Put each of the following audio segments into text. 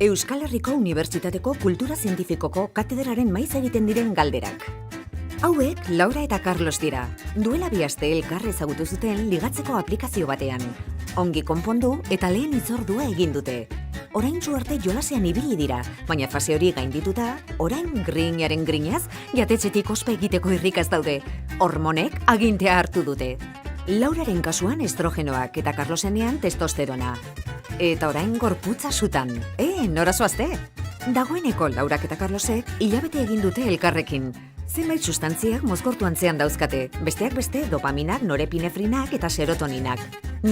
Euskal Herriko Unibertsitateko Kultura Zientifikoko katedraren maiz egiten diren galderak. Hauek Laura eta Carlos dira. Duela 2 aste elkar ezagutu zuten ligatzeko aplikazio batean. Ongi konpondu eta lehen hitzordua egin dute. Oraintsu arte jolasean ibili dira, baina fase hori gaindituta, orain grinaren grinaz, jatetxetik ospa egiteko irrikaz daude. Hormonek agintea hartu dute. Lauraren kasuan estrogenoak eta Carlosenean testosterona. Eta orain gorputza sutan. Nora zoazte? Dagoeneko Laurak eta Carlosek hilabete egin dute elkarrekin. Zenbait sustantziak mozkortu antzean dauzkate, besteak beste dopaminak, norepinefrinak eta serotoninak.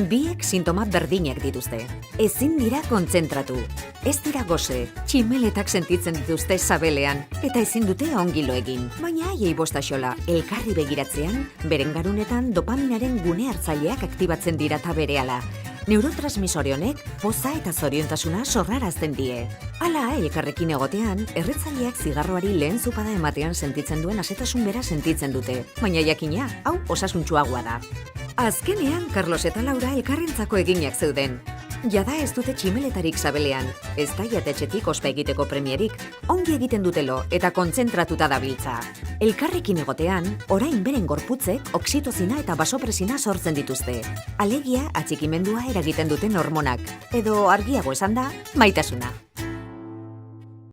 Biek sintoma berdinak dituzte. Ezin dira kontzentratu. Ez dira gose, tximeletak sentitzen dituzte sabelean, eta ezin dute ongi lo egin. Baina haiei bostaxola, elkarri begiratzean, beren garunetan dopaminaren gune hartzaileak aktibatzen dira ta berehala. Neurotransmisore honek poza eta zoriontasuna sorrarazten die. Hala, elkarrekin egotean, erretzaileak zigarroari lehen zupada ematean sentitzen duen asetasun bera sentitzen dute. Baina jakina, hau osasuntsuagoa da. Azkenean, Carlos eta Laura elkarrentzako eginak zeuden. Jada ez dute tximeletarik sabelean, ez da jatetxetik ospa egiteko premierik, ongi egiten dutelo eta kontzentratuta dabiltza. Elkarrekin egotean, orain beren gorputzek oxitozina eta basopresina sortzen dituzte. Alegia atxikimendua eragiten duten hormonak, edo argiago esan da, maitasuna.